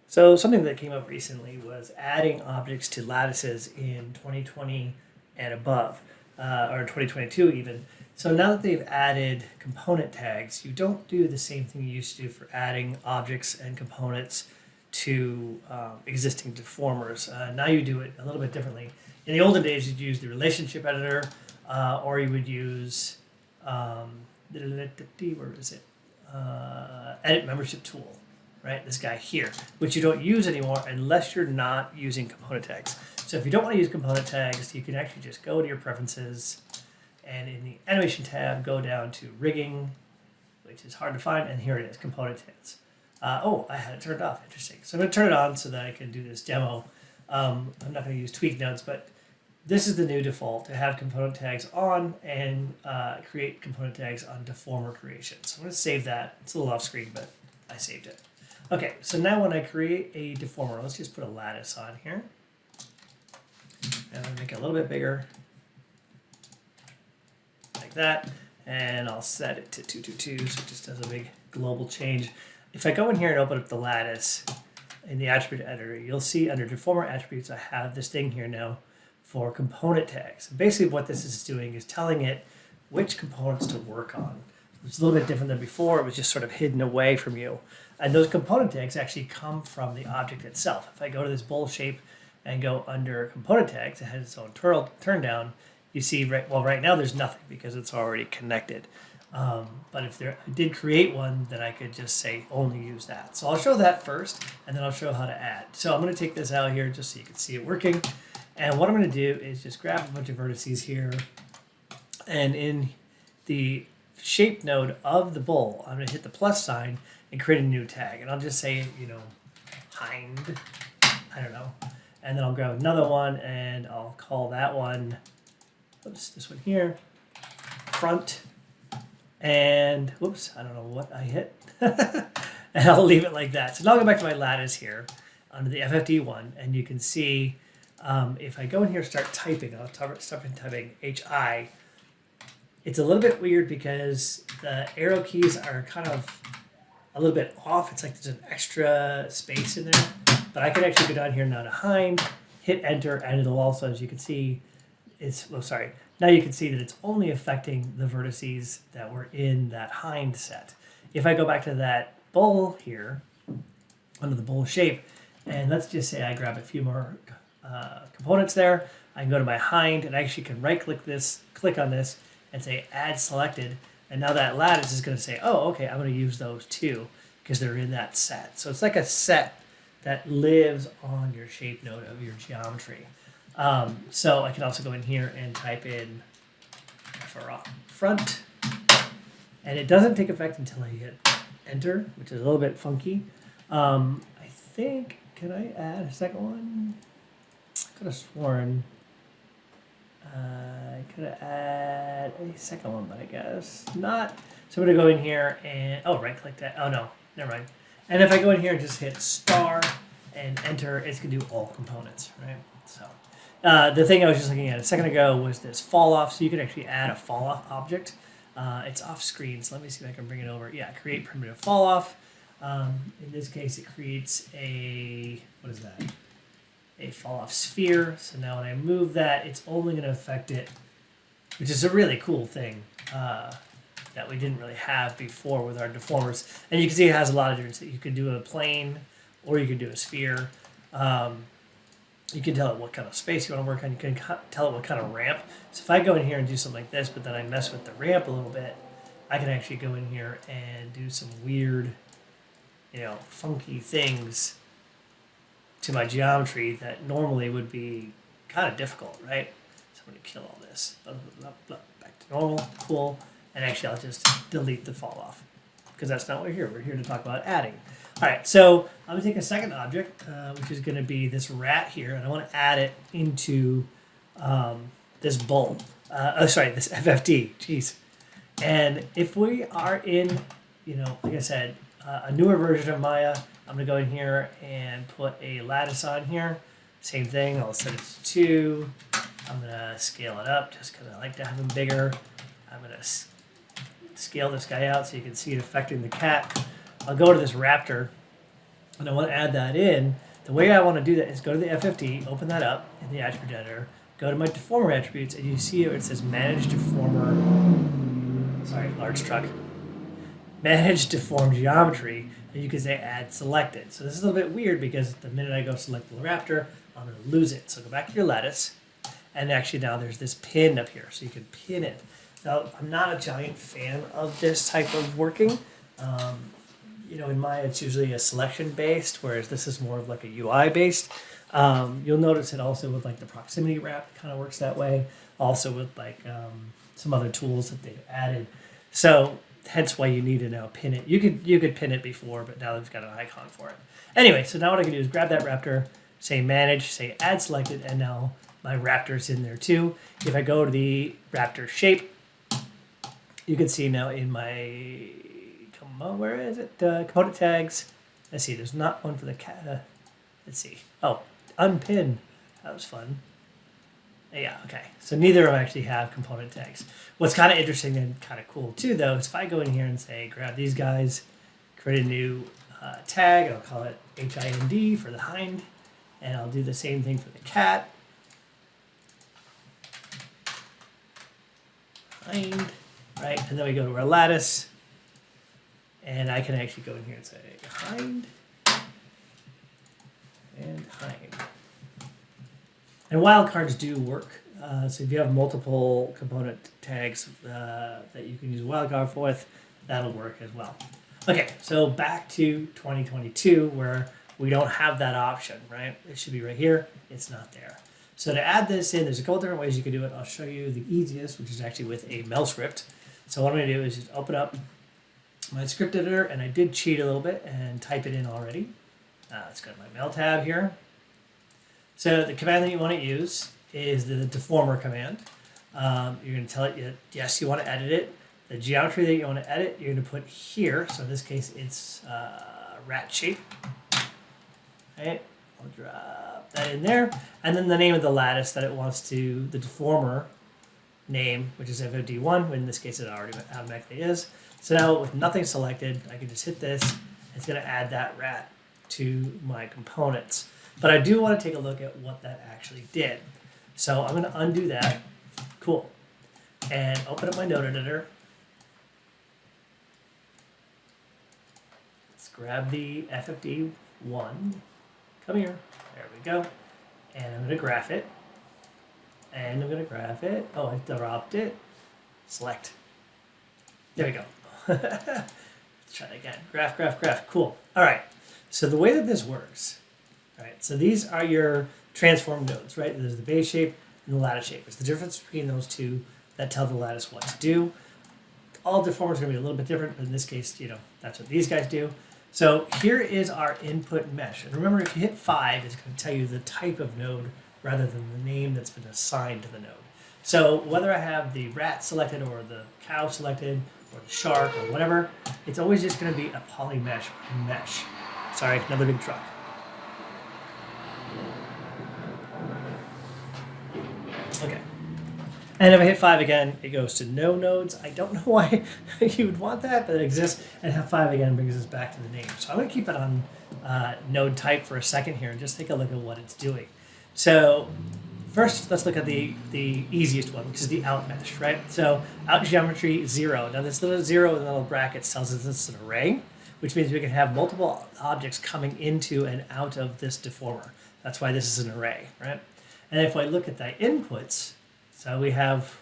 So something that came up recently was adding objects to lattices in 2020 and above, or 2022 even. So now that they've added component tags, you don't do the same thing you used to do for adding objects and components to existing deformers. Now you do it a little bit differently. In the olden days, you'd use the relationship editor, or you would use, where is it? Edit membership tool. Right, this guy here, which you don't use anymore unless you're not using component tags. So if you don't want to use component tags, you can actually just go to your preferences and in the animation tab, go down to rigging, which is hard to find, and here it is, component tags. Oh, I had it turned off, interesting. So I'm going to turn it on so that I can do this demo. I'm not going to use tweak nodes, but this is the new default, to have component tags on and create component tags on deformer creation. So I'm going to save that. It's a little off screen, but I saved it. Okay, so now when I create a deformer, let's just put a lattice on here. And I'll make it a little bit bigger, like that. And I'll set it to 222, so it just does a big global change. If I go in here and open up the lattice in the attribute editor, you'll see under deformer attributes, I have this thing here now for component tags. And basically what this is doing is telling it which components to work on. It's a little bit different than before. It was just sort of hidden away from you. And those component tags actually come from the object itself. If I go to this bowl shape and go under component tags, it has its own turn down. You see, right now there's nothing because it's already connected. But if I did create one, then I could just say only use that. So I'll show that first, and then I'll show how to add. So I'm going to take this out here just so you can see it working. And what I'm going to do is just grab a bunch of vertices here, and in the shape node of the bowl, I'm going to hit the plus sign and create a new tag. And I'll just say, hind, I don't know. And then I'll grab another one and I'll call that one, oops, this one here, front. And whoops, I don't know what I hit. And I'll leave it like that. So now I'll go back to my lattice here under the FFD one, and you can see if I go in here and start typing, I'll start typing HI. It's a little bit weird because the arrow keys are kind of a little bit off. It's like there's an extra space in there. But I can actually go down here now to hind, hit enter, and it'll also, as you can see, now you can see that it's only affecting the vertices that were in that hind set. If I go back to that bowl here, under the bowl shape, and let's just say I grab a few more components there, I can go to my hind and I actually can right-click this, click on this, and say add selected, and now that lattice is going to say, oh, okay, I'm going to use those too because they're in that set. So it's like a set that lives on your shape node of your geometry. So I can also go in here and type in front, and it doesn't take effect until I hit enter, which is a little bit funky. I think, can I add a second one? I could have sworn I could have add a second one, but I guess not. So I'm going to go in here and, right click that. Oh no, never mind. And if I go in here and just hit star and enter, it's going to do all components, right? So the thing I was just looking at a second ago was this falloff. So you can actually add a falloff object. It's off screen, so let me see if I can bring it over. Yeah, create primitive falloff. In this case, it creates a, what is that? A falloff sphere. So now when I move that, it's only going to affect it, which is a really cool thing that we didn't really have before with our deformers. And you can see it has a lot of different things. You can do a plane, or you can do a sphere. You can tell it what kind of space you want to work on. You can tell it what kind of ramp. So if I go in here and do something like this, but then I mess with the ramp a little bit, I can actually go in here and do some weird, funky things to my geometry that normally would be kind of difficult, right? So I'm going to kill all this. Back to normal, cool. And actually I'll just delete the fall off because that's not what we're here. We're here to talk about adding. All right, so I'm going to take a second object, which is going to be this rat here, and I want to add it into this bowl. This FFD, jeez. And if we are in, like I said, a newer version of Maya, I'm going to go in here and put a lattice on here. Same thing, I'll set it to 2. I'm going to scale it up just because I like to have them bigger. I'm going to scale this guy out so you can see it affecting the cat. I'll go to this raptor, and I want to add that in, the way I want to do that is go to the FFD, open that up in the attribute editor, go to my deformer attributes, and you see where it says manage deformer, sorry, large truck, manage deform geometry, and you can say add selected. So this is a little bit weird because the minute I go select the raptor, I'm going to lose it. So go back to your lattice, and actually now there's this pin up here, so you can pin it. Now, I'm not a giant fan of this type of working. You know, in Maya, it's usually a selection based, whereas this is more of like a UI based. You'll notice it also with like the proximity wrap kind of works that way. Also with like some other tools that they've added. So hence why you need to now pin it. You could pin it before, but now they've got an icon for it. Anyway, so now what I can do is grab that raptor, say manage, say add selected, and now my raptor's in there too. If I go to the raptor shape, you can see now in my, come on, where is it? Component tags. Let's see, there's not one for the cat. Let's see. Oh, unpin. That was fun. Yeah, okay. So neither of them actually have component tags. What's kind of interesting and kind of cool too, though, is if I go in here and say, grab these guys, create a new tag, I'll call it HIND for the hind, and I'll do the same thing for the cat. Hind, right? And then we go to our lattice, and I can actually go in here and say hind and hind. And wildcards do work. So if you have multiple component tags that you can use wildcard with, that'll work as well. Okay, so back to 2022 where we don't have that option, right? It should be right here. It's not there. So to add this in, there's a couple different ways you can do it. I'll show you the easiest, which is actually with a mail script. So what I'm going to do is just open up my script editor, and I did cheat a little bit and type it in already. Let's go to my mail tab here. So the command that you want to use is the deformer command. You're going to tell it, yes, you want to edit it. The geometry that you want to edit, you're going to put here. So in this case, it's rat shape. Okay, I'll drop that in there. And then the name of the lattice that it wants to, the deformer name, which is FOD1. In this case, it already automatically is. So now with nothing selected, I can just hit this. It's going to add that rat to my components. But I do want to take a look at what that actually did. So I'm going to undo that. Cool. And open up my node editor. Let's grab the FFD1. Come here. There we go. And I'm going to graph it. And I'm going to graph it. Oh, I dropped it. Select. There we go. Let's try that again. Graph, graph, graph. Cool. All right. So the way that this works, right? So these are your transform nodes, right? There's the base shape and the lattice shape. It's the difference between those two that tell the lattice what to do. All deformers are going to be a little bit different, but in this case, you know, that's what these guys do. So here is our input mesh. And remember, if you hit 5, it's going to tell you the type of node rather than the name that's been assigned to the node. So whether I have the rat selected or the cow selected or the shark or whatever, it's always just going to be a polymesh mesh. Sorry, another big truck. Okay. And if I hit 5 again, it goes to no nodes. I don't know why you would want that, but it exists. And have 5 again brings us back to the name. So I'm going to keep it on node type for a second here and just take a look at what it's doing. So first, let's look at the easiest one, which is the out mesh, right? So out geometry 0. Now this little 0 in the little brackets tells us it's an array, which means we can have multiple objects coming into and out of this deformer. That's why this is an array, right? And if I look at the inputs, so we have,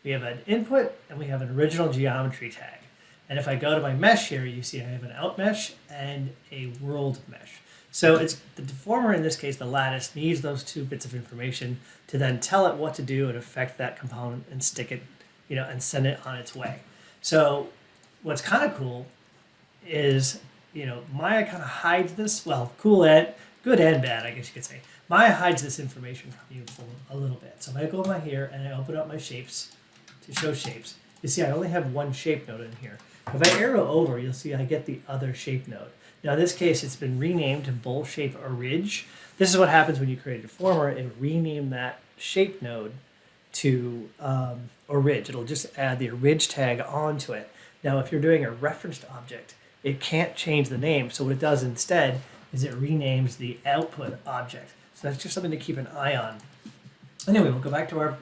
we have an input and we have an original geometry tag. And if I go to my mesh here, you see I have an out mesh and a world mesh. So it's the deformer, in this case, the lattice, needs those 2 bits of information to then tell it what to do and affect that component and stick it, you know, and send it on its way. So what's kind of cool is, you know, Maya kind of hides this, well, good and bad, I guess you could say. Maya hides this information from you for a little bit. So if I go over here and I open up my shapes to show shapes, you see I only have one shape node in here. If I arrow over, you'll see I get the other shape node. Now in this case, it's been renamed to bowl shape orig. This is what happens when you create a deformer and rename that shape node to orig. It'll just add the orig tag onto it. Now if you're doing a referenced object, it can't change the name. So what it does instead is it renames the output object. So that's just something to keep an eye on. Anyway, we'll go back to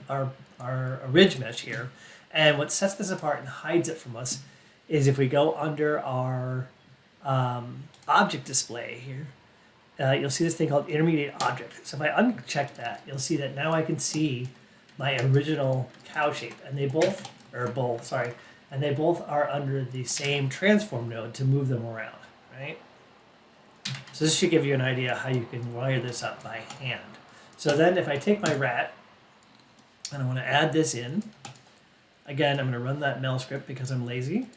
our ridge mesh here. And what sets this apart and hides it from us is if we go under our object display here, you'll see this thing called intermediate object. So if I uncheck that, you'll see that now I can see my original cow shape, and they both, or bull, sorry, and they both are under the same transform node to move them around, right? So this should give you an idea how you can wire this up by hand. So then if I take my rat and I want to add this in, again, I'm going to run that mel script because I'm lazy.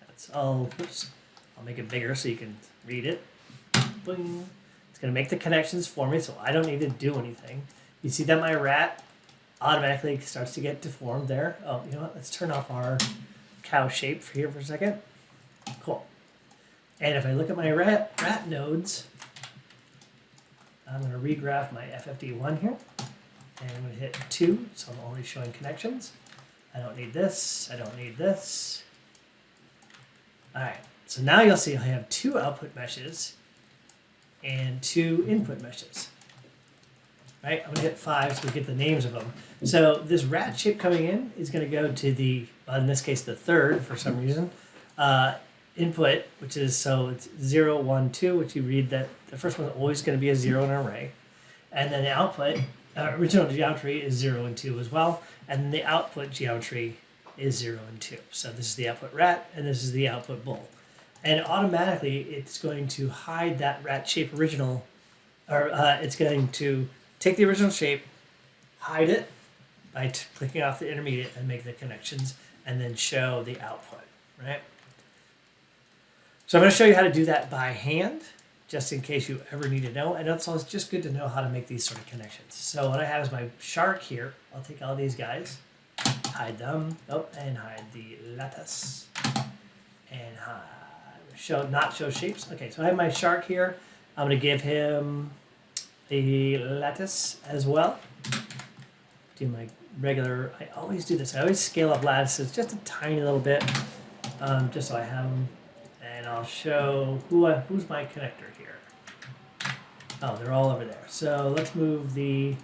That's all, oops, I'll make it bigger so you can read it. Boing. It's going to make the connections for me so I don't need to do anything. You see that my rat automatically starts to get deformed there. Oh, you know what? Let's turn off our cow shape here for a second. Cool. And if I look at my rat nodes, I'm going to regraph my FFD1 here. And I'm going to hit 2, so I'm only showing connections. I don't need this. I don't need this. All right. So now you'll see I have 2 output meshes and 2 input meshes. Right? I'm going to hit 5 so we get the names of them. So this rat shape coming in is going to go to the, in this case, the third for some reason, input, which is, so it's 0, 1, 2, which you read that the first one's always going to be a 0 in an array. And then the output, original geometry is 0 and 2 as well. And then the output geometry is 0 and 2. So this is the output rat, and this is the output bull. And automatically, it's going to hide that rat shape original, or it's going to take the original shape, hide it by clicking off the intermediate and make the connections, and then show the output, right? So I'm going to show you how to do that by hand, just in case you ever need to know. And it's just good to know how to make these sort of connections. So what I have is my shark here. I'll take all these guys, hide them, and hide the lattice, and not show shapes. Okay, so I have my shark here. I'm going to give him the lattice as well. Do my regular, I always do this. I always scale up lattices just a tiny little bit, just so I have them. And I'll show who's my connector here. Oh, they're all over there. So let's move the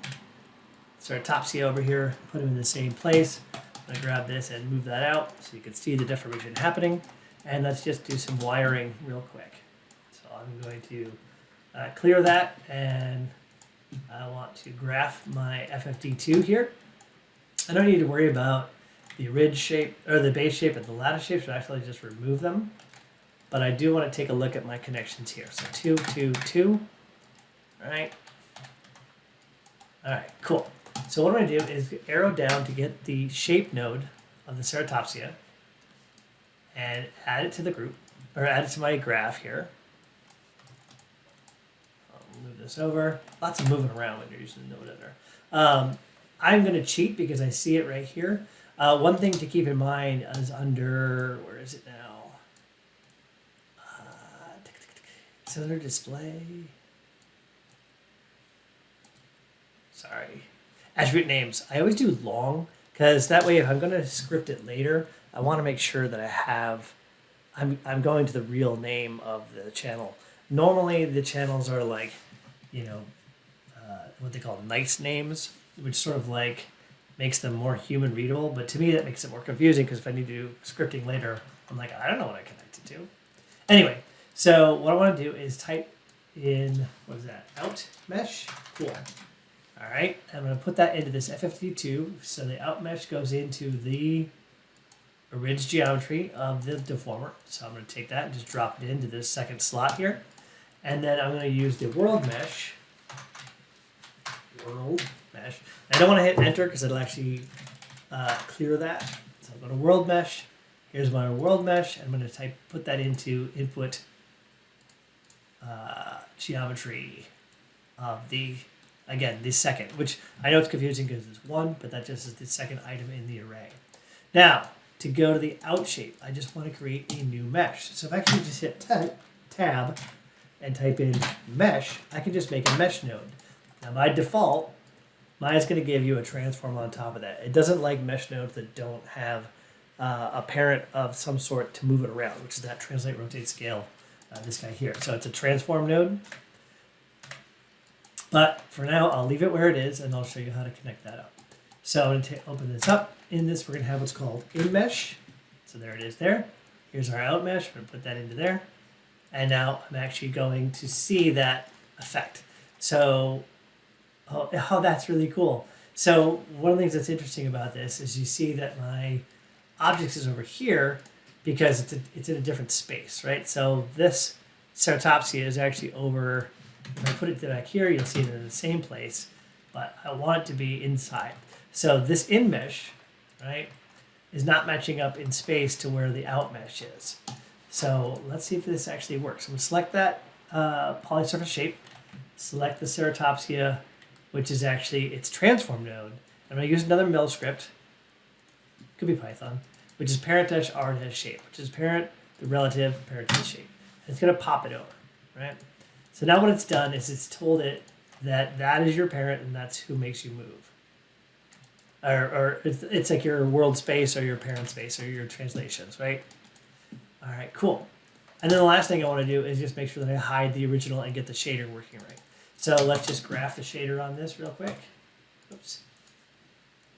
Ceratopsia over here, put them in the same place. I'm going to grab this and move that out so you can see the deformation happening. And let's just do some wiring real quick. So I'm going to clear that, and I want to graph my FFD2 here. I don't need to worry about the ridge shape, or the base shape and the lattice shape, so actually just remove them. But I do want to take a look at my connections here. So 2, 2, 2. All right. All right, cool. So what I'm going to do is arrow down to get the shape node of the Ceratopsia and add it to the group, or add it to my graph here. I'll move this over. Lots of moving around when you're using the node editor. I'm going to cheat because I see it right here. One thing to keep in mind is under, where is it now? It's under display. Sorry. Attribute names. I always do long because that way if I'm going to script it later, I want to make sure that I have, I'm going to the real name of the channel. Normally the channels are like, you know, what they call nice names, which sort of like makes them more human readable. But to me that makes it more confusing because if I need to do scripting later, I'm like, I don't know what I connect it to. Anyway, so what I want to do is type in, what is that, out mesh? Cool. All right, I'm going to put that into this FFD2, so the out mesh goes into the ridge geometry of the deformer. So I'm going to take that and just drop it into this second slot here. And then I'm going to use the world mesh. I don't want to hit enter because it'll actually clear that. So I'm going to world mesh. Here's my world mesh. I'm going to put that into input geometry of the, again, the second, which I know it's confusing because it's 1, but that just is the second item in the array. Now, to go to the out shape, I just want to create a new mesh. So if I actually just hit tab and type in mesh, I can just make a mesh node. Now by default, Maya's going to give you a transform on top of that. It doesn't like mesh nodes that don't have a parent of some sort to move it around, which is that translate, rotate, scale, this guy here. So it's a transform node. But for now, I'll leave it where it is, and I'll show you how to connect that up. So I'm going to open this up. In this, we're going to have what's called in mesh. So there it is there. Here's our out mesh. I'm going to put that into there. And now I'm actually going to see that effect. So, oh, that's really cool. So one of the things that's interesting about this is you see that my objects is over here because it's in a different space, right? So this ceratopsia is actually over, if I put it back here, you'll see it in the same place, but I want it to be inside. So this in mesh, right, is not matching up in space to where the out mesh is. So let's see if this actually works. I'm going to select that polysurface shape, select the ceratopsia, which is actually its transform node. I'm going to use another mill script, could be Python, which is parent-r-shape, which is parent, the relative, parent to the shape. And it's going to pop it over, right? So now what it's done is it's told it that that is your parent and that's who makes you move. Or it's like your world space or your parent space or your translations, right? All right, cool. And then the last thing I want to do is just make sure that I hide the original and get the shader working right. So let's just graph the shader on this real quick. Oops.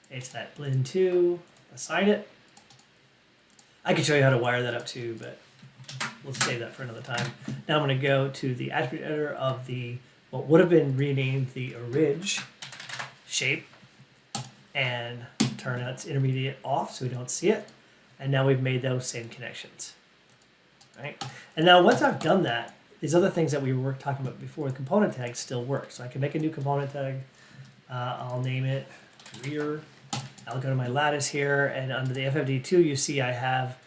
It's that blend 2. Assign it. I can show you how to wire that up too, but we'll save that for another time. Now I'm going to go to the attribute editor of the what would have been renamed the orig shape and turn its intermediate off so we don't see it. And now we've made those same connections. Right? And now once I've done that, these other things that we were talking about before with component tags still work. So I can make a new component tag. I'll name it rear. I'll go to my lattice here, and under the FFD2 you see I have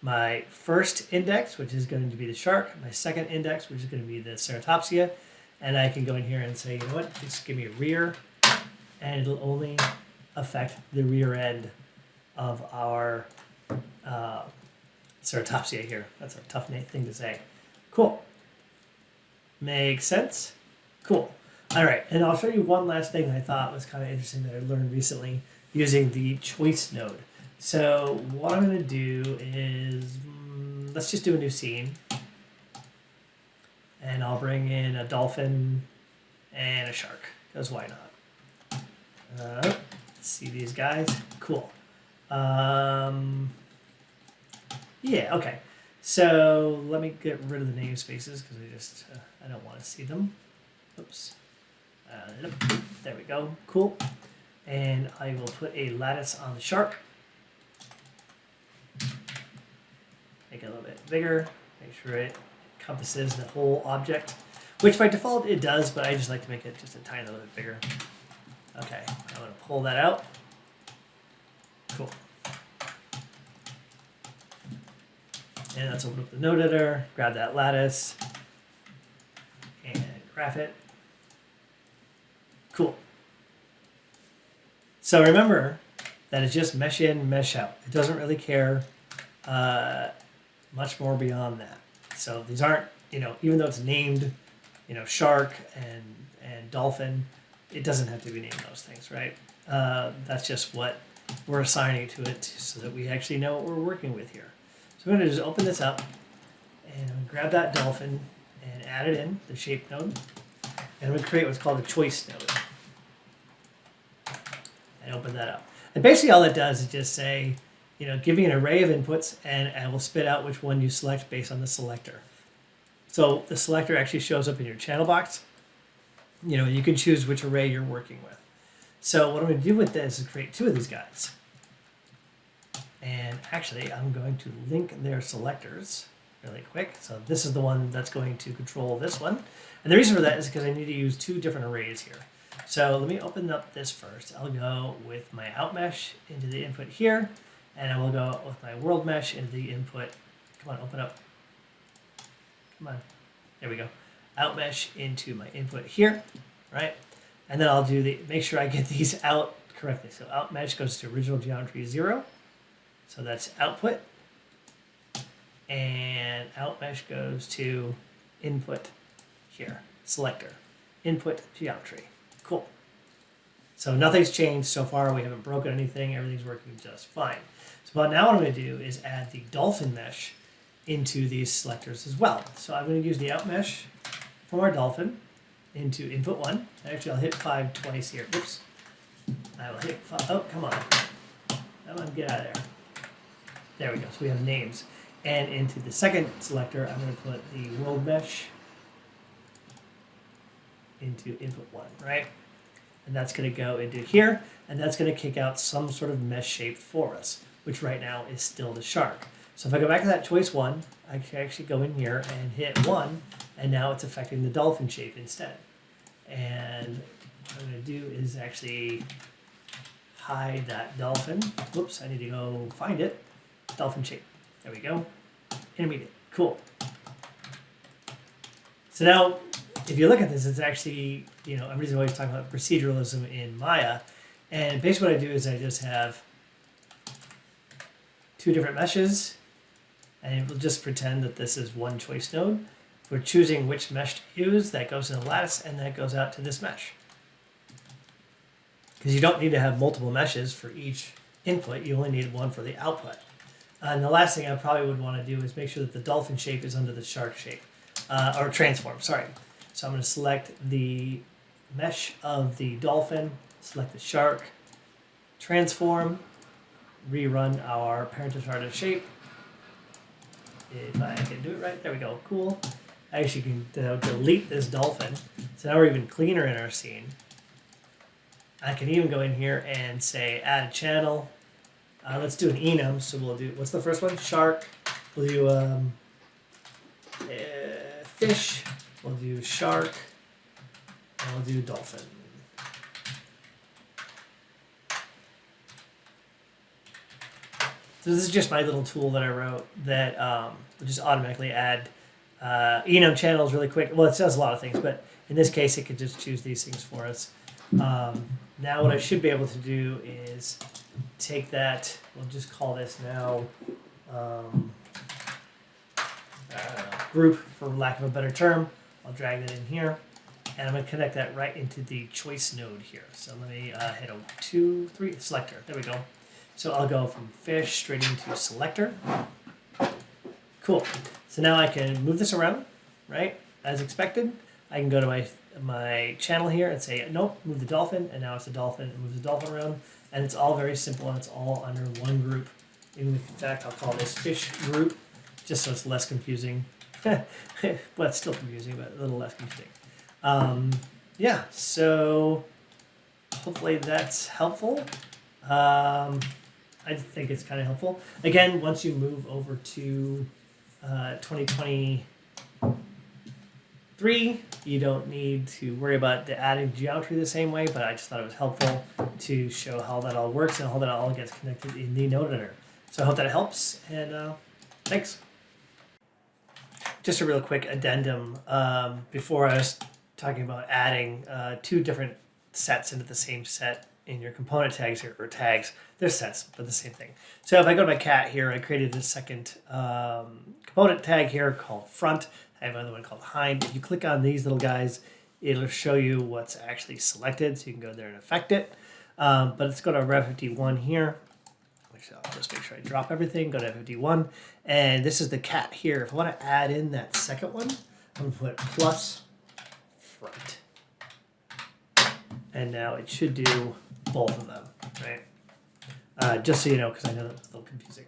my first index, which is going to be the shark, my second index, which is going to be the ceratopsia, and I can go in here and say, you know what, just give me a rear, and it'll only affect the rear end of our ceratopsia here. That's a tough thing to say. Cool. Makes sense? Cool. All right, and I'll show you one last thing I thought was kind of interesting that I learned recently using the choice node. So what I'm going to do is, let's just do a new scene. And I'll bring in a dolphin and a shark, because why not? Let's see these guys. Cool. Yeah, okay. So let me get rid of the namespaces because I don't want to see them. Oops. There we go. Cool. And I will put a lattice on the shark. Make it a little bit bigger. Make sure it encompasses the whole object, which by default it does, but I just like to make it just a tiny little bit bigger. Okay, I'm going to pull that out. Cool. And let's open up the node editor, grab that lattice, and graph it. Cool. So remember that it's just mesh in, mesh out. It doesn't really care much more beyond that. So these aren't, even though it's named, shark and dolphin, it doesn't have to be named those things, right? That's just what we're assigning to it so that we actually know what we're working with here. So I'm going to just open this up and I'm going to grab that dolphin and add it in, the shape node. And I'm going to create what's called a choice node. And open that up. And basically all it does is just say, give me an array of inputs and I will spit out which one you select based on the selector. So the selector actually shows up in your channel box. You can choose which array you're working with. So what I'm going to do with this is create 2 of these guys. And actually, I'm going to link their selectors really quick. So this is the one that's going to control this one. And the reason for that is because I need to use 2 different arrays here. So let me open up this first. I'll go with my out mesh into the input here. And I will go with my world mesh into the input. Come on, open up. Come on. There we go. Out mesh into my input here, right? And then I'll do make sure I get these out correctly. So out mesh goes to original geometry 0. So that's output. And out mesh goes to input here, selector, input geometry. Cool. So nothing's changed so far. We haven't broken anything. Everything's working just fine. So now what I'm going to do is add the dolphin mesh into these selectors as well. So I'm going to use the out mesh from our dolphin into input 1. Actually, I'll hit 5 twice here. Oops. I will hit 5. Oh, come on. Come on, get out of there. There we go. So we have names. And into the second selector, I'm going to put the world mesh into input 1, right? And that's going to go into here, and that's going to kick out some sort of mesh shape for us, which right now is still the shark. So if I go back to that choice 1, I can actually go in here and hit 1, and now it's affecting the dolphin shape instead. And what I'm going to do is actually hide that dolphin. Whoops, I need to go find it. Dolphin shape. There we go. Intermediate. Cool. So now, if you look at this, it's actually, everybody's always talking about proceduralism in Maya. And basically what I do is I just have 2 different meshes, and we'll just pretend that this is one choice node. We're choosing which mesh to use. That goes in the lattice, and that goes out to this mesh. Because you don't need to have multiple meshes for each input. You only need one for the output. And the last thing I probably would want to do is make sure that the dolphin shape is under the shark shape, or transform, sorry. So I'm going to select the mesh of the dolphin, select the shark, transform, rerun our parent-to-starter shape. If I can do it right, there we go, cool. I actually can delete this dolphin, so now we're even cleaner in our scene. I can even go in here and say add a channel. Let's do an enum, so we'll do, what's the first one? Shark. We'll do fish. We'll do shark. And we'll do dolphin. So this is just my little tool that I wrote that will just automatically add enum channels really quick. Well, it does a lot of things, but in this case, it could just choose these things for us. Now what I should be able to do is take that, we'll just call this now group, for lack of a better term. I'll drag that in here, and I'm going to connect that right into the choice node here. So let me hit a 2, 3 selector. There we go. So I'll go from fish straight into selector. Cool. So now I can move this around, right, as expected. I can go to my channel here and say, nope, move the dolphin, and now it's a dolphin, and move the dolphin around. And it's all very simple, and it's all under one group. In fact, I'll call this fish group, just so it's less confusing. Well, it's still confusing, but a little less confusing. Yeah, so hopefully that's helpful. I think it's kind of helpful. Again, once you move over to 2023, you don't need to worry about the adding geometry the same way, but I just thought it was helpful to show how that all works and how that all gets connected in the node editor. So I hope that helps, and thanks. Just a real quick addendum. Before I was talking about adding 2 different sets into the same set in your component tags here, or tags. They're sets, but the same thing. So if I go to my cat here, I created a second component tag here called front. I have another one called hind. If you click on these little guys, it'll show you what's actually selected, so you can go there and affect it. But let's go to Rev 51 here. I'll just make sure I drop everything, go to F51, and this is the cat here. If I want to add in that second one, I'm going to put plus front. And now it should do both of them, right? Just so you know, because I know that's a little confusing.